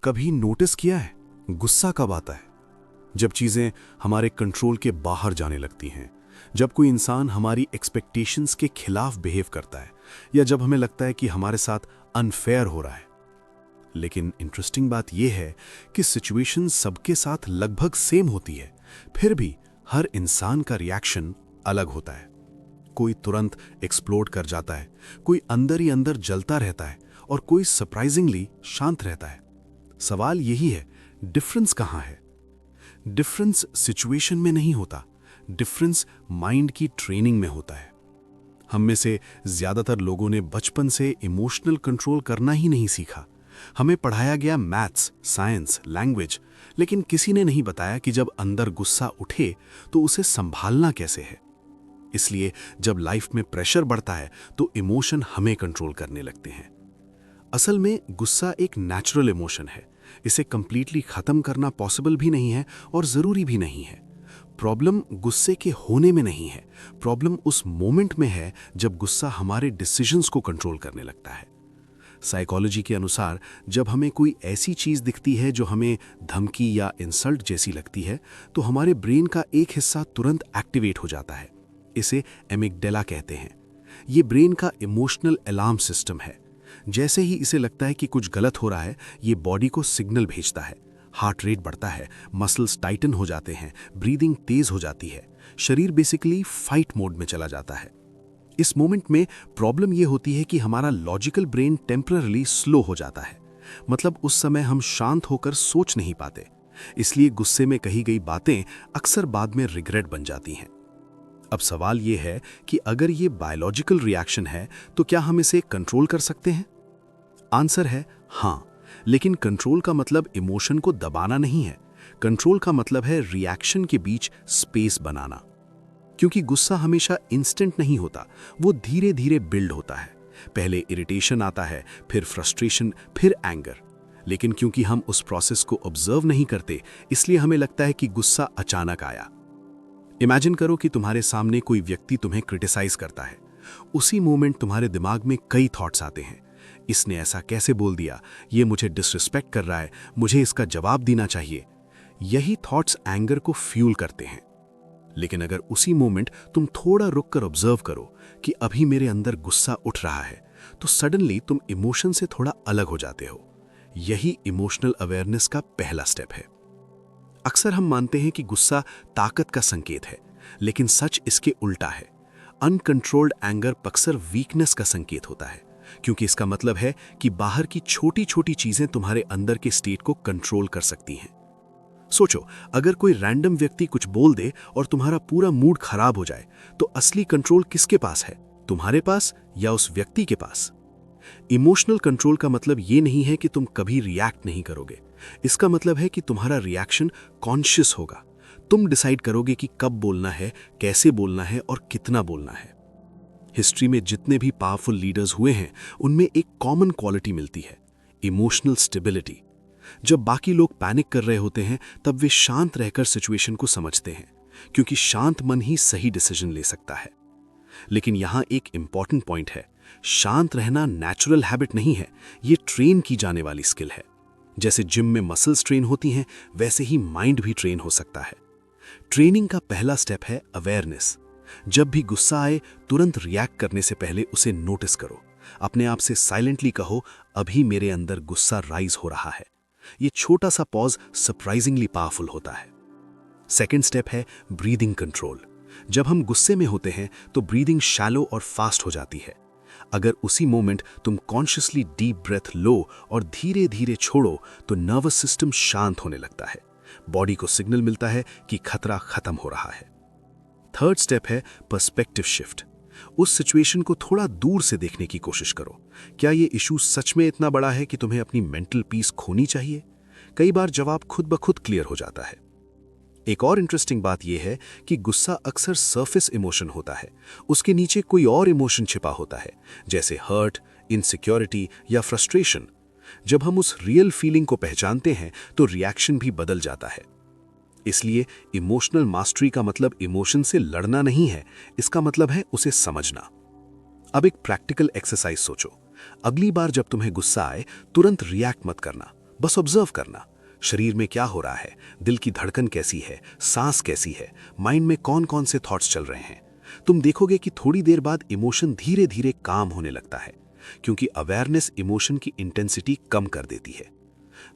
कभी नोटिस किया है गुस्सा कब आता है? जब चीजें हमारे कंट्रोल के बाहर जाने लगती हैं, जब कोई इंसान हमारी एक्सपेक्टेशंस के खिलाफ बिहेव करता है, या जब हमें लगता है कि हमारे साथ अनफेयर हो रहा है। लेकिन इंटरेस्टिंग बात यह है कि सिचुएशन सबके साथ लगभग सेम होती है, फिर भी हर इंसान का रिएक्शन अलग होता है। कोई तुरंत एक्सप्लोड कर जाता है, कोई अंदर ही अंदर जलता रहता है, और कोई सरप्राइजिंगली शांत रहता है। सवाल यही है, डिफरेंस कहाँ है? डिफरेंस सिचुएशन में नहीं होता, डिफरेंस माइंड की ट्रेनिंग में होता है। हम में से ज्यादातर लोगों ने बचपन से इमोशनल कंट्रोल करना ही नहीं सीखा। हमें पढ़ाया गया मैथ्स, साइंस, लैंग्वेज, लेकिन किसी ने नहीं बताया कि जब अंदर गुस्सा उठे तो उसे संभालना कैसे है। इसलिए जब लाइफ में प्रेशर बढ़ता है तो इमोशन हमें कंट्रोल करने लगते हैं। असल में गुस्सा एक नेचुरल इमोशन है। इसे कंप्लीटली खत्म करना पॉसिबल भी नहीं है और जरूरी भी नहीं है। प्रॉब्लम गुस्से के होने में नहीं है, प्रॉब्लम उस मोमेंट में है जब गुस्सा हमारे डिसीजंस को कंट्रोल करने लगता है। साइकोलॉजी के अनुसार जब हमें कोई ऐसी चीज दिखती है जो हमें धमकी या इंसल्ट जैसी लगती है, तो हमारे ब्रेन का एक हिस्सा तुरंत एक्टिवेट हो जाता है। इसे एमिगडाला कहते हैं। ये ब्रेन का इमोशनल अलार्म सिस्टम है। जैसे ही इसे लगता है कि कुछ गलत हो रहा है, ये बॉडी को सिग्नल भेजता है। हार्ट रेट बढ़ता है, मसल्स टाइटन हो जाते हैं, ब्रीदिंग तेज हो जाती है, शरीर बेसिकली फाइट मोड में चला जाता है। इस मोमेंट में प्रॉब्लम यह होती है कि हमारा लॉजिकल ब्रेन टेम्पररी स्लो हो जाता है। मतलब उस समय हम शांत होकर सोच नहीं पाते। इसलिए गुस्से में कही गई बातें अक्सर बाद में रिग्रेट बन जाती हैं। अब सवाल यह है कि अगर ये बायोलॉजिकल रिएक्शन है तो क्या हम इसे कंट्रोल कर सकते हैं? आंसर है हाँ, लेकिन कंट्रोल का मतलब इमोशन को दबाना नहीं है। कंट्रोल का मतलब है रिएक्शन के बीच स्पेस बनाना। क्योंकि गुस्सा हमेशा इंस्टेंट नहीं होता, वो धीरे धीरे बिल्ड होता है। पहले इरिटेशन आता है, फिर फ्रस्ट्रेशन, फिर एंगर। लेकिन क्योंकि हम उस प्रोसेस को ऑब्जर्व नहीं करते, इसलिए हमें लगता है कि गुस्सा अचानक आया। इमेजिन करो कि तुम्हारे सामने कोई व्यक्ति तुम्हें क्रिटिसाइज करता है। उसी मोमेंट तुम्हारे दिमाग में कई थॉट्स आते हैं। इसने ऐसा कैसे बोल दिया, ये मुझे डिसरिस्पेक्ट कर रहा है, मुझे इसका जवाब देना चाहिए। यही थॉट्स एंगर को फ्यूल करते हैं। लेकिन अगर उसी मोमेंट तुम थोड़ा रुककर ऑब्जर्व करो कि अभी मेरे अंदर गुस्सा उठ रहा है, तो सडनली तुम इमोशन से थोड़ा अलग हो जाते हो। यही इमोशनल अवेयरनेस का पहला स्टेप है। अक्सर हम मानते हैं कि गुस्सा ताकत का संकेत है, लेकिन सच इसके उल्टा है। अनकंट्रोल्ड एंगर अक्सर वीकनेस का संकेत होता है, क्योंकि इसका मतलब है कि बाहर की छोटी छोटी चीजें तुम्हारे अंदर के स्टेट को कंट्रोल कर सकती हैं। सोचो, अगर कोई रैंडम व्यक्ति कुछ बोल दे और तुम्हारा पूरा मूड खराब हो जाए, तो असली कंट्रोल किसके पास है, तुम्हारे पास या उस व्यक्ति के पास? इमोशनल कंट्रोल का मतलब ये नहीं है कि तुम कभी रिएक्ट नहीं करोगे। इसका मतलब है कि तुम्हारा रिएक्शन कॉन्शियस होगा। तुम डिसाइड करोगे कि कब बोलना है, कैसे बोलना है और कितना बोलना है। हिस्ट्री में जितने भी पावरफुल लीडर्स हुए हैं, उनमें एक कॉमन क्वालिटी मिलती है, इमोशनल स्टेबिलिटी। जब बाकी लोग पैनिक कर रहे होते हैं, तब वे शांत रहकर सिचुएशन को समझते हैं, क्योंकि शांत मन ही सही डिसीजन ले सकता है। लेकिन यहां एक इंपॉर्टेंट पॉइंट है, शांत रहना नेचुरल हैबिट नहीं है, ये ट्रेन की जाने वाली स्किल है। जैसे जिम में मसल्स ट्रेन होती हैं, वैसे ही माइंड भी ट्रेन हो सकता है। ट्रेनिंग का पहला स्टेप है अवेयरनेस। जब भी गुस्सा आए, तुरंत रिएक्ट करने से पहले उसे नोटिस करो। अपने आप से साइलेंटली कहो, अभी मेरे अंदर गुस्सा राइज हो रहा है। ये छोटा सा पॉज सरप्राइजिंगली पावरफुल होता है। सेकंड स्टेप है ब्रीदिंग कंट्रोल। जब हम गुस्से में होते हैं तो ब्रीदिंग शैलो और फास्ट हो जाती है। अगर उसी मोमेंट तुम कॉन्शियसली डीप ब्रेथ लो और धीरे धीरे छोड़ो, तो नर्वस सिस्टम शांत होने लगता है। बॉडी को सिग्नल मिलता है कि खतरा खत्म हो रहा है। थर्ड स्टेप है पर्सपेक्टिव शिफ्ट। उस सिचुएशन को थोड़ा दूर से देखने की कोशिश करो। क्या ये इशू सच में इतना बड़ा है कि तुम्हें अपनी मेंटल पीस खोनी चाहिए? कई बार जवाब खुद ब खुद क्लियर हो जाता है। एक और इंटरेस्टिंग बात यह है कि गुस्सा अक्सर सरफेस इमोशन होता है, उसके नीचे कोई और इमोशन छिपा होता है, जैसे हर्ट, इनसिक्योरिटी या फ्रस्ट्रेशन। जब हम उस रियल फीलिंग को पहचानते हैं तो रिएक्शन भी बदल जाता है। इसलिए इमोशनल मास्टरी का मतलब इमोशन से लड़ना नहीं है, इसका मतलब है उसे समझना। अब एक प्रैक्टिकल एक्सरसाइज सोचो। अगली बार जब तुम्हें गुस्सा आए, तुरंत रिएक्ट मत करना, बस ऑब्जर्व करना, शरीर में क्या हो रहा है, दिल की धड़कन कैसी है, सांस कैसी है, माइंड में कौन कौन से थॉट्स चल रहे हैं। तुम देखोगे कि थोड़ी देर बाद इमोशन धीरे धीरे काम होने लगता है, क्योंकि अवेयरनेस इमोशन की इंटेंसिटी कम कर देती है।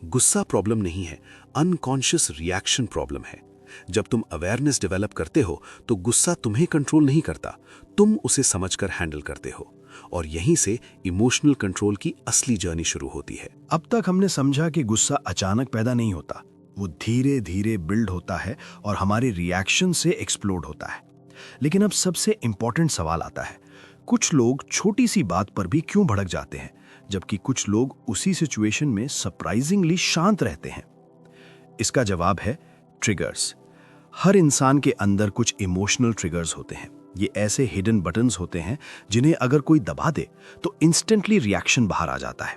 गुस्सा प्रॉब्लम नहीं है, अनकॉन्शियस रिएक्शन प्रॉब्लम है। जब तुम अवेयरनेस डेवलप करते हो तो गुस्सा तुम्हें कंट्रोल नहीं करता, तुम उसे समझकर हैंडल करते हो, और यहीं से इमोशनल कंट्रोल की असली जर्नी शुरू होती है। अब तक हमने समझा कि गुस्सा अचानक पैदा नहीं होता, वो धीरे धीरे बिल्ड होता है और हमारे रिएक्शन से एक्सप्लोड होता है। लेकिन अब सबसे इंपॉर्टेंट सवाल आता है, कुछ लोग छोटी सी बात पर भी क्यों भड़क जाते हैं, जबकि कुछ लोग उसी सिचुएशन में सरप्राइजिंगली शांत रहते हैं? इसका जवाब है ट्रिगर्स। हर इंसान के अंदर कुछ इमोशनल ट्रिगर्स होते हैं। ये ऐसे हिडन बटन्स होते हैं जिन्हें अगर कोई दबा दे तो इंस्टेंटली रिएक्शन बाहर आ जाता है।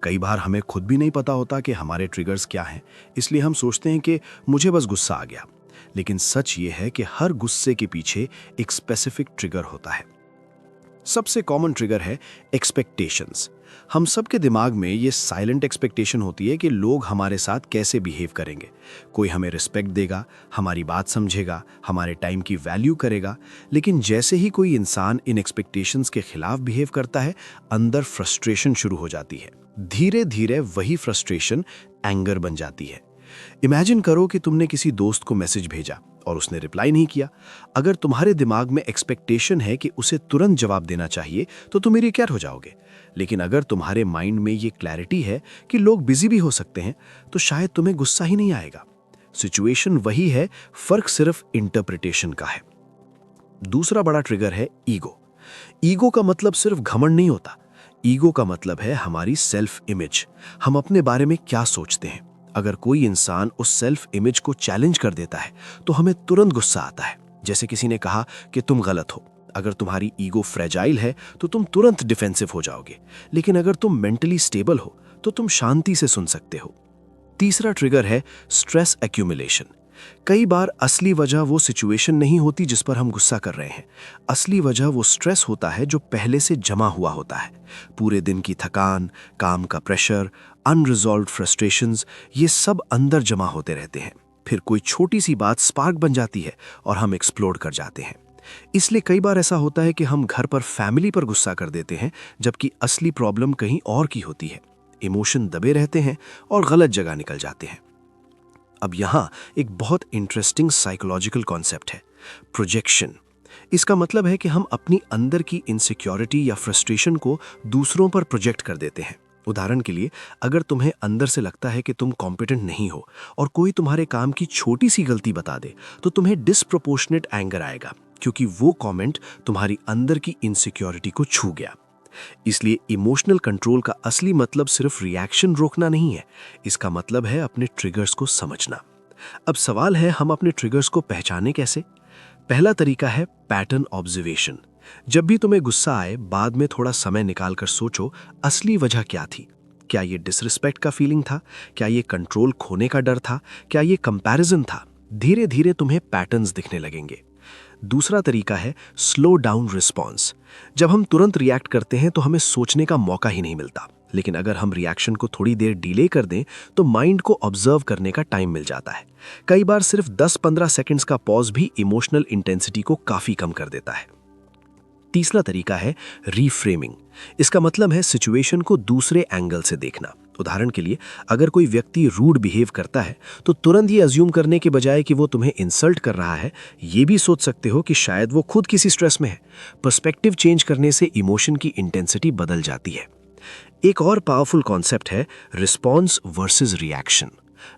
कई बार हमें खुद भी नहीं पता होता कि हमारे ट्रिगर्स क्या हैं, इसलिए हम सोचते हैं कि मुझे बस गुस्सा आ गया। लेकिन सच ये है कि हर गुस्से के पीछे एक स्पेसिफिक ट्रिगर होता है। सबसे कॉमन ट्रिगर है एक्सपेक्टेशंस। हम सबके दिमाग में ये साइलेंट एक्सपेक्टेशन होती है कि लोग हमारे साथ कैसे बिहेव करेंगे। कोई हमें रिस्पेक्ट देगा, हमारी बात समझेगा, हमारे टाइम की वैल्यू करेगा। लेकिन जैसे ही कोई इंसान इन एक्सपेक्टेशंस के खिलाफ बिहेव करता है, अंदर फ्रस्ट्रेशन शुरू हो जाती है। धीरे धीरे वही फ्रस्ट्रेशन एंगर बन जाती है। इमेजिन करो कि तुमने किसी दोस्त को मैसेज भेजा और उसने रिप्लाई नहीं किया। अगर तुम्हारे दिमाग में एक्सपेक्टेशन है कि उसे तुरंत जवाब देना चाहिए तो तुम इरिटेट हो जाओगे। लेकिन अगर तुम्हारे माइंड में ये क्लैरिटी है कि लोग बिजी भी हो सकते हैं, तो शायद तुम्हें गुस्सा ही नहीं आएगा। सिचुएशन वही है, फर्क सिर्फ इंटरप्रिटेशन का है। दूसरा बड़ा ट्रिगर है ईगो। ईगो का मतलब सिर्फ घमंड नहीं होता। ईगो का मतलब है हमारी सेल्फ इमेज, हम अपने बारे में क्या सोचते हैं। अगर कोई इंसान उस सेल्फ इमेज को चैलेंज कर देता है तो हमें तुरंत गुस्सा आता है। जैसे किसी ने कहा कि तुम गलत हो। अगर तुम्हारी ईगो फ्रेजाइल है तो तुम तुरंत डिफेंसिव हो जाओगे, लेकिन अगर तुम मेंटली स्टेबल हो तो तुम शांति से सुन सकते हो। तीसरा ट्रिगर है स्ट्रेस एक्यूमुलेशन। कई बार असली वजह वो सिचुएशन नहीं होती जिस पर हम गुस्सा कर रहे हैं। असली वजह वो स्ट्रेस होता है जो पहले से जमा हुआ होता है। पूरे दिन की थकान, काम का प्रेशर, अनरिजॉल्व्ड फ्रस्ट्रेशंस, ये सब अंदर जमा होते रहते हैं। फिर कोई छोटी सी बात स्पार्क बन जाती है और हम एक्सप्लोड कर जाते हैं। इसलिए कई बार ऐसा होता है कि हम घर पर फैमिली पर गुस्सा कर देते हैं, जबकि असली प्रॉब्लम कहीं और की होती है। इमोशन दबे रहते हैं और गलत जगह निकल जाते हैं। अब यहाँ एक बहुत इंटरेस्टिंग साइकोलॉजिकल कॉन्सेप्ट है, प्रोजेक्शन। इसका मतलब है कि हम अपनी अंदर की इनसिक्योरिटी या फ्रस्ट्रेशन को दूसरों पर प्रोजेक्ट कर देते हैं। उदाहरण के लिए, अगर तुम्हें अंदर से लगता है कि तुम कॉम्पिटेंट नहीं हो और कोई तुम्हारे काम की छोटी सी गलती बता दे, तो तुम्हें डिसप्रोपोर्शनेट एंगर आएगा, क्योंकि वो कमेंट तुम्हारी अंदर की इनसिक्योरिटी को छू गया। इसलिए इमोशनल कंट्रोल का असली मतलब सिर्फ रिएक्शन रोकना नहीं है, इसका मतलब है अपने ट्रिगर्स को समझना। अब सवाल है, हम अपने ट्रिगर्स को पहचाने कैसे? पहला तरीका है पैटर्न ऑब्जर्वेशन। जब भी तुम्हें गुस्सा आए, बाद में थोड़ा समय निकालकर सोचो, असली वजह क्या थी? क्या ये डिसरिस्पेक्ट का फीलिंग था? क्या ये कंट्रोल खोने का डर था? क्या ये कंपैरिजन था? धीरे धीरे तुम्हें पैटर्न्स दिखने लगेंगे। दूसरा तरीका है स्लो डाउन रिस्पॉन्स। जब हम तुरंत रिएक्ट करते हैं तो हमें सोचने का मौका ही नहीं मिलता, लेकिन अगर हम रिएक्शन को थोड़ी देर डिले कर दें तो माइंड को ऑब्जर्व करने का टाइम मिल जाता है। कई बार सिर्फ 10-15 सेकंड्स का पॉज भी इमोशनल इंटेंसिटी को काफी कम कर देता है। तीसरा तरीका है रीफ्रेमिंग। इसका मतलब है सिचुएशन को दूसरे एंगल से देखना। उदाहरण के लिए, अगर कोई व्यक्ति रूड बिहेव करता है तो तुरंत ये अज्यूम करने के बजाय कि वो तुम्हें इंसल्ट कर रहा है, ये भी सोच सकते हो कि शायद वो खुद किसी स्ट्रेस में है। पर्सपेक्टिव चेंज करने से इमोशन की इंटेंसिटी बदल जाती है। एक और पावरफुल कॉन्सेप्ट है response versus reaction.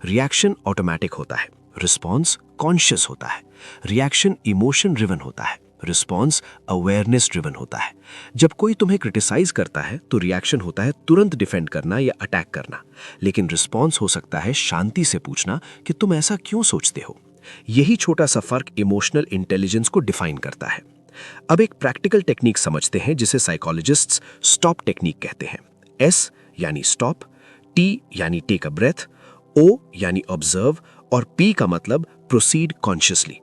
Reaction automatic होता है, रिस्पॉन्स कॉन्शियस होता है। रिएक्शन इमोशन ड्रिवन होता है, रिस्पॉन्स अवेयरनेस ड्रिवन होता है। जब कोई तुम्हें क्रिटिसाइज करता है तो रिएक्शन होता है तुरंत डिफेंड करना या अटैक करना, लेकिन रिस्पॉन्स हो सकता है शांति से पूछना कि तुम ऐसा क्यों सोचते हो। यही छोटा सा फर्क इमोशनल इंटेलिजेंस को डिफाइन करता है। अब एक प्रैक्टिकल टेक्निक समझते हैं जिसे साइकोलॉजिस्ट्स स्टॉप टेक्निक कहते हैं। एस यानी स्टॉप, टी यानी टेक अ ब्रेथ, ओ यानी ऑब्जर्व और पी का मतलब प्रोसीड कॉन्शियसली।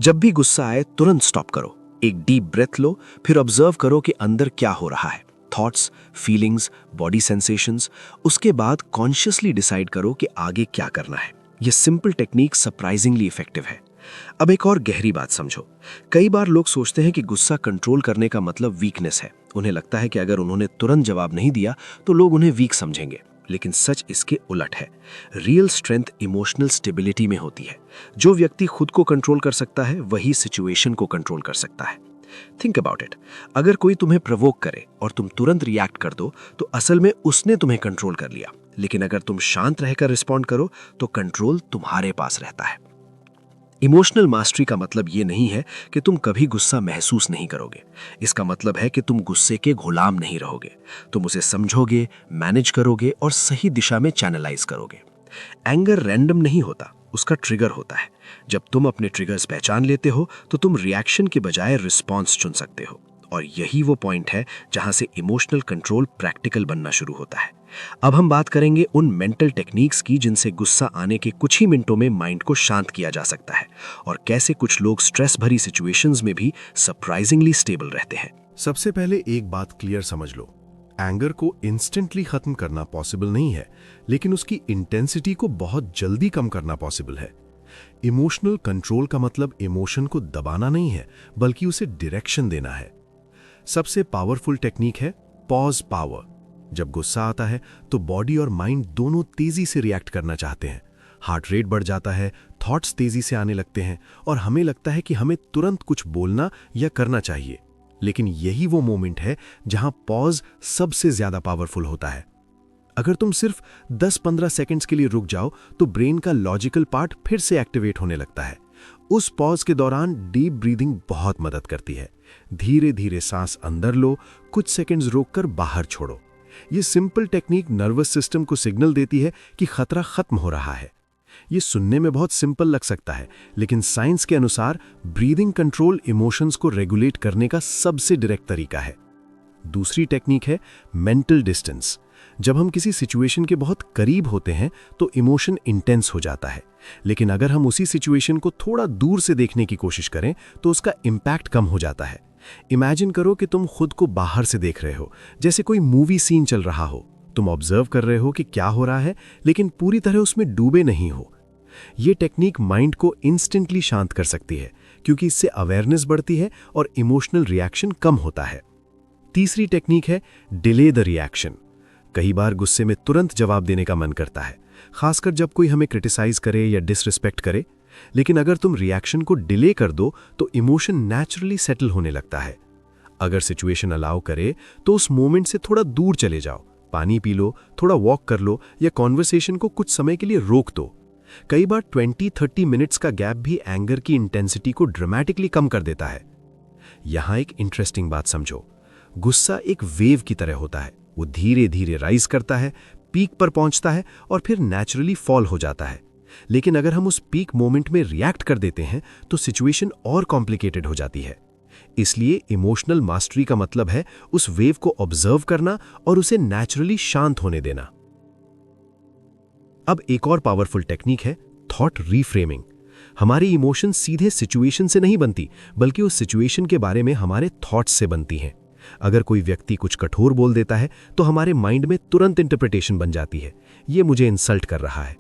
जब भी गुस्सा आए तुरंत स्टॉप करो, एक डीप ब्रेथ लो, फिर ऑब्जर्व करो कि अंदर क्या हो रहा है। थॉट्स, फीलिंग्स, बॉडी सेंसेशंस, उसके बाद कॉन्शियसली डिसाइड करो कि आगे क्या करना है। यह सिंपल टेक्निक सरप्राइजिंगली इफेक्टिव है। अब एक और गहरी बात समझो। कई बार लोग सोचते हैं कि गुस्सा कंट्रोल करने का मतलब वीकनेस है। उन्हें लगता है कि अगर उन्होंने तुरंत जवाब नहीं दिया तो लोग उन्हें वीक समझेंगे, लेकिन सच इसके उलट है। रियल स्ट्रेंथ इमोशनल स्टेबिलिटी में होती है। जो व्यक्ति खुद को कंट्रोल कर सकता है वही सिचुएशन को कंट्रोल कर सकता है। Think about it. अगर कोई तुम्हें प्रवोक करे और तुम तुरंत रिएक्ट कर दो तो असल में उसने तुम्हें कंट्रोल कर लिया, लेकिन अगर तुम शांत रहकर रिस्पॉन्ड करो तो कंट्रोल तुम्हारे पास रहता है। इमोशनल मास्टरी का मतलब ये नहीं है कि तुम कभी गुस्सा महसूस नहीं करोगे। इसका मतलब है कि तुम गुस्से के गुलाम नहीं रहोगे। तुम उसे समझोगे, मैनेज करोगे और सही दिशा में चैनलाइज करोगे। एंगर रैंडम नहीं होता, उसका ट्रिगर होता है। जब तुम अपने ट्रिगर्स पहचान लेते हो तो तुम रिएक्शन के बजाय रिस्पॉन्स चुन सकते हो। और यही वो पॉइंट है जहां से इमोशनल कंट्रोल प्रैक्टिकल बनना शुरू होता है। अब हम बात करेंगे उन मेंटल टेक्निक्स की जिनसे गुस्सा आने के कुछ ही मिनटों में माइंड को शांत किया जा सकता है, और कैसे कुछ लोग स्ट्रेस भरी सिचुएशंस में भी सरप्राइजिंगली स्टेबल रहते हैं। सबसे पहले एक बात क्लियर समझ लो, एंगर को इंस्टेंटली खत्म करना पॉसिबल नहीं है, लेकिन उसकी इंटेंसिटी को बहुत जल्दी कम करना पॉसिबल है। इमोशनल कंट्रोल का मतलब इमोशन को दबाना नहीं है, बल्कि उसे डायरेक्शन देना है। सबसे पावरफुल टेक्निक है पॉज पावर। जब गुस्सा आता है तो बॉडी और माइंड दोनों तेजी से रिएक्ट करना चाहते हैं। हार्ट रेट बढ़ जाता है, थॉट्स तेजी से आने लगते हैं और हमें लगता है कि हमें तुरंत कुछ बोलना या करना चाहिए। लेकिन यही वो मोमेंट है जहां पॉज सबसे ज्यादा पावरफुल होता है। अगर तुम सिर्फ 10-15 सेकंड्स के लिए रुक जाओ तो ब्रेन का लॉजिकल पार्ट फिर से एक्टिवेट होने लगता है। उस पॉज के दौरान डीप ब्रीदिंग बहुत मदद करती है। धीरे धीरे सांस अंदर लो, कुछ सेकंड्स रोककर बाहर छोड़ो। ये सिंपल टेक्निक नर्वस सिस्टम को सिग्नल देती है कि खतरा खत्म हो रहा है। ये सुनने में बहुत सिंपल लग सकता है, लेकिन साइंस के अनुसार ब्रीदिंग कंट्रोल इमोशंस को रेगुलेट करने का सबसे डायरेक्ट तरीका है। दूसरी टेक्निक है मेंटल डिस्टेंस। जब हम किसी सिचुएशन के बहुत करीब होते हैं तो इमोशन इंटेंस हो जाता है, लेकिन अगर हम उसी सिचुएशन को थोड़ा दूर से देखने की कोशिश करें तो उसका इम्पैक्ट कम हो जाता है। इमेजिन करो कि तुम खुद को बाहर से देख रहे हो, जैसे कोई मूवी सीन चल रहा हो। तुम ऑब्जर्व कर रहे हो कि क्या हो रहा है, लेकिन पूरी तरह उसमें डूबे नहीं हो। ये टेक्निक माइंड को इंस्टेंटली शांत कर सकती है, क्योंकि इससे अवेयरनेस बढ़ती है और इमोशनल रिएक्शन कम होता है। तीसरी टेक्निक है डिले द रिएक्शन। कई बार गुस्से में तुरंत जवाब देने का मन करता है, खासकर जब कोई हमें क्रिटिसाइज करे या डिसरिस्पेक्ट करे। लेकिन अगर तुम रिएक्शन को डिले कर दो तो इमोशन नेचुरली सेटल होने लगता है। अगर सिचुएशन अलाउ करे तो उस मोमेंट से थोड़ा दूर चले जाओ, पानी पी लो, थोड़ा वॉक कर लो या कॉन्वर्सेशन को कुछ समय के लिए रोक दो। कई बार 20-30 मिनट्स का गैप भी एंगर की इंटेंसिटी को ड्रामेटिकली कम कर देता है। यहां एक इंटरेस्टिंग बात समझो, गुस्सा एक वेव की तरह होता है। वो धीरे धीरे राइज करता है, पीक पर पहुंचता है और फिर नेचुरली फॉल हो जाता है। लेकिन अगर हम उस पीक मोमेंट में रिएक्ट कर देते हैं तो सिचुएशन और कॉम्प्लिकेटेड हो जाती है। इसलिए इमोशनल मास्टरी का मतलब है उस वेव को ऑब्जर्व करना और उसे नेचुरली शांत होने देना। अब एक और पावरफुल टेक्निक है थॉट रीफ्रेमिंग। हमारी इमोशन सीधे सिचुएशन से नहीं बनती, बल्कि उस सिचुएशन के बारे में हमारे थॉट्स से बनती हैं। अगर कोई व्यक्ति कुछ कठोर बोल देता है तो हमारे माइंड में तुरंत इंटरप्रिटेशन बन जाती है, ये मुझे इंसल्ट कर रहा है।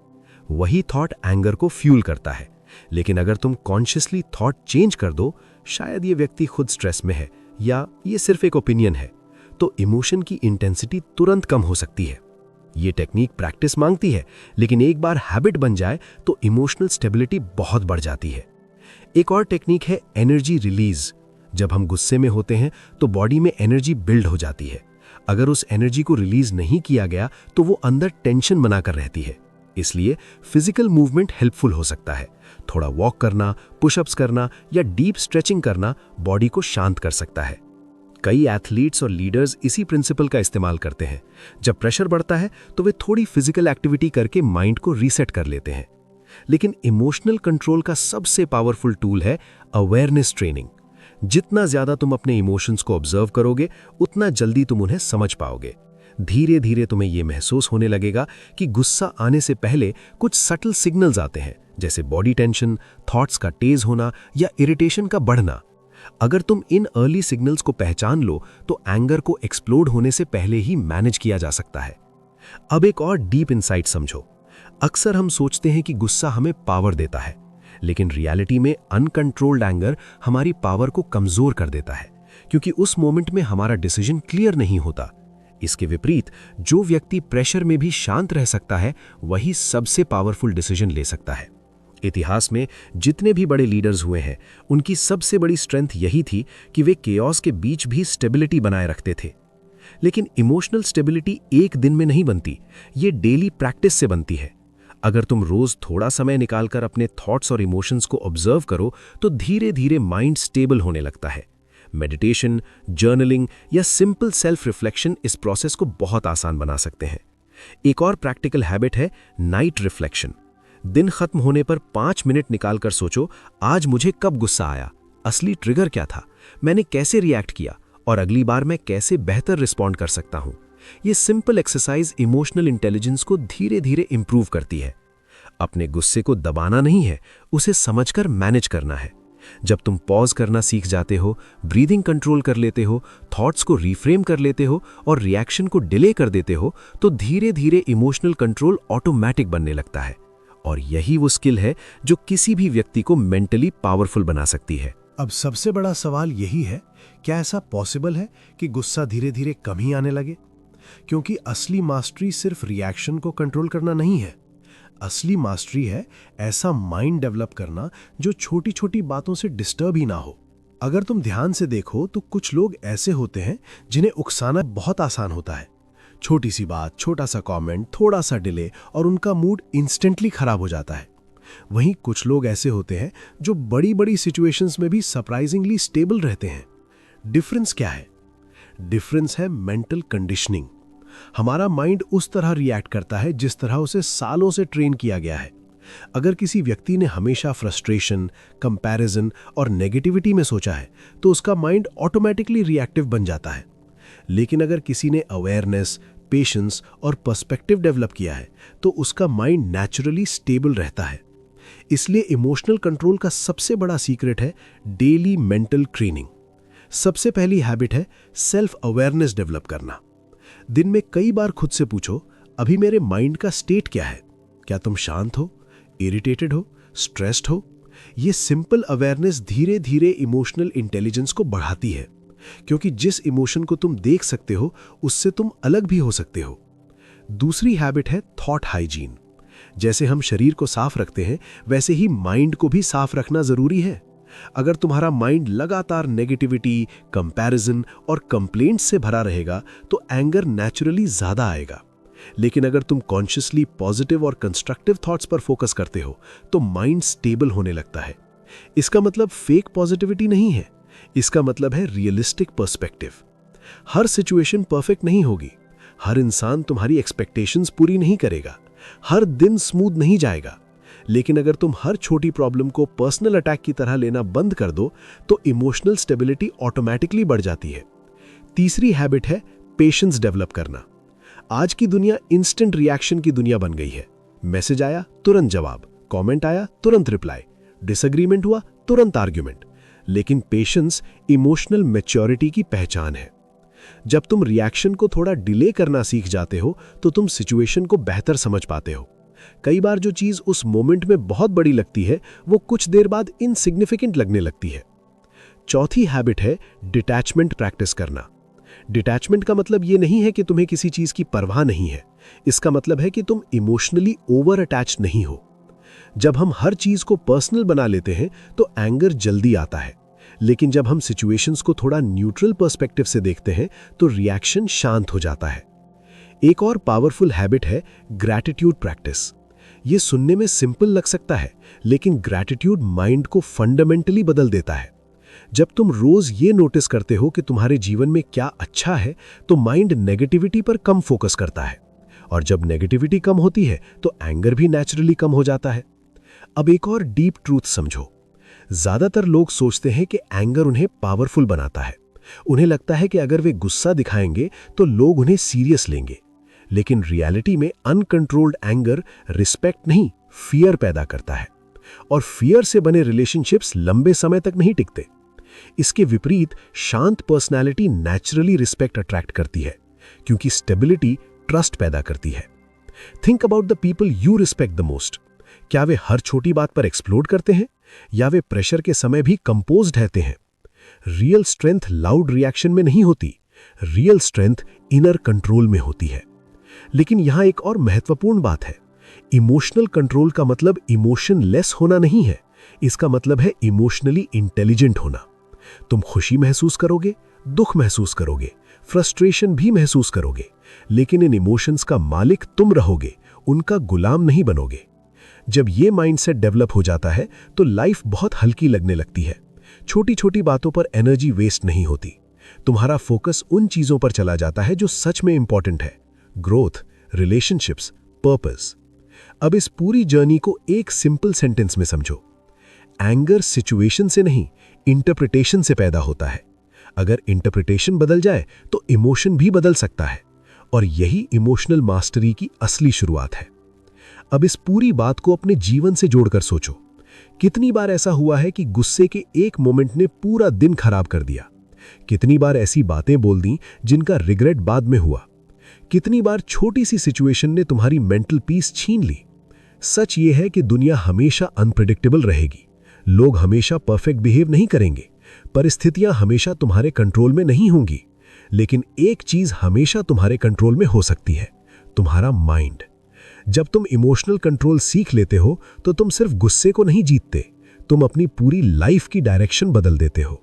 वही थॉट एंगर को फ्यूल करता है। लेकिन अगर तुम कॉन्शियसली थॉट चेंज कर दो, शायद ये व्यक्ति खुद स्ट्रेस में है या ये सिर्फ एक ओपिनियन है, तो इमोशन की इंटेंसिटी तुरंत कम हो सकती है। ये टेक्निक प्रैक्टिस मांगती है, लेकिन एक बार हैबिट बन जाए तो इमोशनल स्टेबिलिटी बहुत बढ़ जाती है। एक और टेक्निक है एनर्जी रिलीज। जब हम गुस्से में होते हैं तो बॉडी में एनर्जी बिल्ड हो जाती है। अगर उस एनर्जी को रिलीज नहीं किया गया तो वो अंदर टेंशन बनाकर रहती है। इसलिए फिजिकल मूवमेंट हेल्पफुल हो सकता है। थोड़ा वॉक करना, पुशअप्स करना या डीप स्ट्रेचिंग करना बॉडी को शांत कर सकता है। कई एथलीट्स और लीडर्स इसी प्रिंसिपल का इस्तेमाल करते हैं। जब प्रेशर बढ़ता है तो वे थोड़ी फिजिकल एक्टिविटी करके माइंड को रीसेट कर लेते हैं। लेकिन इमोशनल कंट्रोल का सबसे पावरफुल टूल है अवेयरनेस ट्रेनिंग। जितना ज्यादा तुम अपने इमोशंस को ऑब्जर्व करोगे, उतना जल्दी तुम उन्हें समझ पाओगे। धीरे धीरे तुम्हें यह महसूस होने लगेगा कि गुस्सा आने से पहले कुछ सटल सिग्नल्स आते हैं, जैसे बॉडी टेंशन, थॉट्स का तेज होना या इरिटेशन का बढ़ना। अगर तुम इन अर्ली सिग्नल्स को पहचान लो तो एंगर को एक्सप्लोड होने से पहले ही मैनेज किया जा सकता है। अब एक और डीप इंसाइट समझो। अक्सर हम सोचते हैं कि गुस्सा हमें पावर देता है, लेकिन रियलिटी में अनकंट्रोल्ड एंगर हमारी पावर को कमजोर कर देता है, क्योंकि उस मोमेंट में हमारा डिसीजन क्लियर नहीं होता। इसके विपरीत जो व्यक्ति प्रेशर में भी शांत रह सकता है, वही सबसे पावरफुल डिसीजन ले सकता है। इतिहास में जितने भी बड़े लीडर्स हुए हैं, उनकी सबसे बड़ी स्ट्रेंथ यही थी कि वे केओस के बीच भी स्टेबिलिटी बनाए रखते थे। लेकिन इमोशनल स्टेबिलिटी एक दिन में नहीं बनती, ये डेली प्रैक्टिस से बनती है। अगर तुम रोज थोड़ा समय निकालकर अपने थॉट्स और इमोशंस को ऑब्जर्व करो तो धीरे धीरे माइंड स्टेबल होने लगता है। मेडिटेशन, जर्नलिंग या सिंपल सेल्फ रिफ्लेक्शन इस प्रोसेस को बहुत आसान बना सकते हैं। एक और प्रैक्टिकल हैबिट है नाइट रिफ्लेक्शन। दिन खत्म होने पर 5 मिनट निकालकर सोचो, आज मुझे कब गुस्सा आया, असली ट्रिगर क्या था, मैंने कैसे रिएक्ट किया और अगली बार मैं कैसे बेहतर रिस्पॉन्ड कर सकता हूं। ये सिंपल एक्सरसाइज इमोशनल इंटेलिजेंस को धीरे धीरे इंप्रूव करती है। अपने गुस्से को दबाना नहीं है, उसे समझकर मैनेज करना है। जब तुम पॉज करना सीख जाते हो, ब्रीदिंग कंट्रोल कर लेते हो, थॉट्स को रिफ्रेम कर लेते हो और रिएक्शन को डिले कर देते हो, तो धीरे धीरे इमोशनल कंट्रोल ऑटोमैटिक बनने लगता है। और यही वो स्किल है जो किसी भी व्यक्ति को मेंटली पावरफुल बना सकती है। अब सबसे बड़ा सवाल यही है, क्या ऐसा पॉसिबल है कि गुस्सा धीरे धीरे कम ही आने लगे? क्योंकि असली मास्टरी सिर्फ रिएक्शन को कंट्रोल करना नहीं है। असली मास्टरी है ऐसा माइंड डेवलप करना जो छोटी छोटी बातों से डिस्टर्ब ही ना हो। अगर तुम ध्यान से देखो तो कुछ लोग ऐसे होते हैं जिन्हें उकसाना बहुत आसान होता है। छोटी सी बात, छोटा सा कमेंट, थोड़ा सा डिले और उनका मूड इंस्टेंटली खराब हो जाता है। वहीं कुछ लोग ऐसे होते हैं जो बड़ी बड़ी सिचुएशंस में भी सरप्राइजिंगली स्टेबल रहते हैं। डिफरेंस क्या है? डिफरेंस है मेंटल कंडीशनिंग। हमारा माइंड उस तरह रिएक्ट करता है जिस तरह उसे सालों से ट्रेन किया गया है। अगर किसी व्यक्ति ने हमेशा फ्रस्ट्रेशन, कंपैरिजन और नेगेटिविटी में सोचा है तो उसका माइंड ऑटोमेटिकली रिएक्टिव बन जाता है। लेकिन अगर किसी ने अवेयरनेस, पेशेंस और पर्सपेक्टिव डेवलप किया है तो उसका माइंड नेचुरली स्टेबल रहता है। इसलिए इमोशनल कंट्रोल का सबसे बड़ा सीक्रेट है डेली मेंटल ट्रेनिंग। सबसे पहली हैबिट है सेल्फ अवेयरनेस डेवलप करना। दिन में कई बार खुद से पूछो, अभी मेरे माइंड का स्टेट क्या है? क्या तुम शांत हो, इरिटेटेड हो, स्ट्रेस्ड हो? ये सिंपल अवेयरनेस धीरे धीरे इमोशनल इंटेलिजेंस को बढ़ाती है, क्योंकि जिस इमोशन को तुम देख सकते हो उससे तुम अलग भी हो सकते हो। दूसरी हैबिट है थॉट हाइजीन। जैसे हम शरीर को साफ रखते हैं, वैसे ही माइंड को भी साफ रखना जरूरी है। अगर तुम्हारा माइंड लगातार नेगेटिविटी, कंपैरिजन और कंप्लेंट्स से भरा रहेगा तो एंगर नेचुरली ज्यादा आएगा। लेकिन अगर तुम कॉन्शियसली पॉजिटिव और कंस्ट्रक्टिव थॉट्स पर फोकस करते हो तो माइंड स्टेबल होने लगता है। इसका मतलब फेक पॉजिटिविटी नहीं है, इसका मतलब है रियलिस्टिक पर्सपेक्टिव। हर सिचुएशन परफेक्ट नहीं होगी, हर इंसान तुम्हारी एक्सपेक्टेशंस पूरी नहीं करेगा, हर दिन स्मूथ नहीं जाएगा। लेकिन अगर तुम हर छोटी प्रॉब्लम को पर्सनल अटैक की तरह लेना बंद कर दो तो इमोशनल स्टेबिलिटी ऑटोमेटिकली बढ़ जाती है। तीसरी हैबिट है पेशेंस डेवलप करना। आज की दुनिया इंस्टेंट रिएक्शन की दुनिया बन गई है। मैसेज आया तुरंत जवाब, कमेंट आया तुरंत रिप्लाई, डिसएग्रीमेंट हुआ तुरंत आर्ग्यूमेंट। लेकिन पेशेंस इमोशनल मैच्योरिटी की पहचान है। जब तुम रिएक्शन को थोड़ा डिले करना सीख जाते हो तो तुम सिचुएशन को बेहतर समझ पाते हो। कई बार जो चीज उस मोमेंट में बहुत बड़ी लगती है वो कुछ देर बाद इनसिग्निफिकेंट लगने लगती है। चौथी हैबिट है डिटैचमेंट प्रैक्टिस करना। डिटैचमेंट का मतलब ये नहीं है कि तुम्हें किसी चीज की परवाह नहीं है, इसका मतलब है कि तुम इमोशनली ओवर अटैच नहीं हो। जब हम हर चीज को पर्सनल बना लेते हैं तो एंगर जल्दी आता है, लेकिन जब हम सिचुएशंस को थोड़ा न्यूट्रल पर्सपेक्टिव से देखते हैं तो रिएक्शन शांत हो जाता है। एक और पावरफुल हैबिट है ग्रैटिट्यूड प्रैक्टिस। ये सुनने में सिंपल लग सकता है, लेकिन ग्रैटिट्यूड माइंड को फंडामेंटली बदल देता है। जब तुम रोज ये नोटिस करते हो कि तुम्हारे जीवन में क्या अच्छा है तो माइंड नेगेटिविटी पर कम फोकस करता है, और जब नेगेटिविटी कम होती है तो एंगर भी नेचुरली कम हो जाता है। अब एक और डीप ट्रूथ समझो। ज्यादातर लोग सोचते हैं कि एंगर उन्हें पावरफुल बनाता है। उन्हें लगता है कि अगर वे गुस्सा दिखाएंगे तो लोग उन्हें सीरियस लेंगे। लेकिन रियलिटी में अनकंट्रोल्ड एंगर रिस्पेक्ट नहीं, फियर पैदा करता है, और फियर से बने रिलेशनशिप्स लंबे समय तक नहीं टिकते। इसके विपरीत शांत पर्सनैलिटी नेचुरली रिस्पेक्ट अट्रैक्ट करती है, क्योंकि स्टेबिलिटी ट्रस्ट पैदा करती है। Think about the people you respect the most. क्या वे हर छोटी बात पर एक्सप्लोड करते हैं, या वे प्रेशर के समय भी कंपोज्ड रहते हैं? रियल स्ट्रेंथ लाउड रिएक्शन में नहीं होती, रियल स्ट्रेंथ इनर कंट्रोल में होती है। लेकिन यहां एक और महत्वपूर्ण बात है। इमोशनल कंट्रोल का मतलब इमोशन लेस होना नहीं है, इसका मतलब है इमोशनली इंटेलिजेंट होना। तुम खुशी महसूस करोगे, दुख महसूस करोगे, फ्रस्ट्रेशन भी महसूस करोगे, लेकिन इन इमोशंस का मालिक तुम रहोगे, उनका गुलाम नहीं बनोगे। जब ये माइंडसेट डेवलप हो जाता है तो लाइफ बहुत हल्की लगने लगती है। छोटी छोटी बातों पर एनर्जी वेस्ट नहीं होती। तुम्हारा फोकस उन चीजों पर चला जाता है जो सच में इंपॉर्टेंट है: ग्रोथ, रिलेशनशिप्स, पर्पस। अब इस पूरी जर्नी को एक सिंपल सेंटेंस में समझो। एंगर सिचुएशन से नहीं, इंटरप्रिटेशन से पैदा होता है। अगर इंटरप्रिटेशन बदल जाए तो इमोशन भी बदल सकता है, और यही इमोशनल मास्टरी की असली शुरुआत है। अब इस पूरी बात को अपने जीवन से जोड़कर सोचो। कितनी बार ऐसा हुआ है कि गुस्से के एक मोमेंट ने पूरा दिन खराब कर दिया? कितनी बार ऐसी बातें बोल दी जिनका रिग्रेट बाद में हुआ? कितनी बार छोटी सी सिचुएशन ने तुम्हारी मेंटल पीस छीन ली? सच ये है कि दुनिया हमेशा अनप्रेडिक्टेबल रहेगी। लोग हमेशा परफेक्ट बिहेव नहीं करेंगे, परिस्थितियां हमेशा तुम्हारे कंट्रोल में नहीं होंगी। लेकिन एक चीज हमेशा तुम्हारे कंट्रोल में हो सकती है: तुम्हारा माइंड। जब तुम इमोशनल कंट्रोल सीख लेते हो तो तुम सिर्फ गुस्से को नहीं जीतते, तुम अपनी पूरी लाइफ की डायरेक्शन बदल देते हो।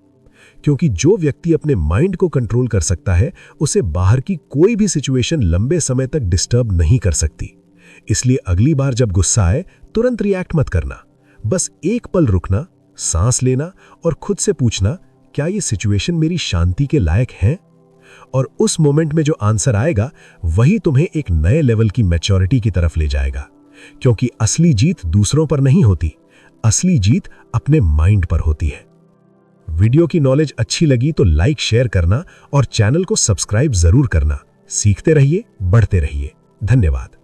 क्योंकि जो व्यक्ति अपने माइंड को कंट्रोल कर सकता है, उसे बाहर की कोई भी सिचुएशन लंबे समय तक डिस्टर्ब नहीं कर सकती। इसलिए अगली बार जब गुस्सा आए, तुरंत रिएक्ट मत करना। बस एक पल रुकना, सांस लेना और खुद से पूछना, क्या ये सिचुएशन मेरी शांति के लायक है? और उस मोमेंट में जो आंसर आएगा, वही तुम्हें एक नए लेवल की मैच्योरिटी की तरफ ले जाएगा। क्योंकि असली जीत दूसरों पर नहीं होती, असली जीत अपने माइंड पर होती है। वीडियो की नॉलेज अच्छी लगी तो लाइक, शेयर करना और चैनल को सब्सक्राइब जरूर करना। सीखते रहिए, बढ़ते रहिए। धन्यवाद।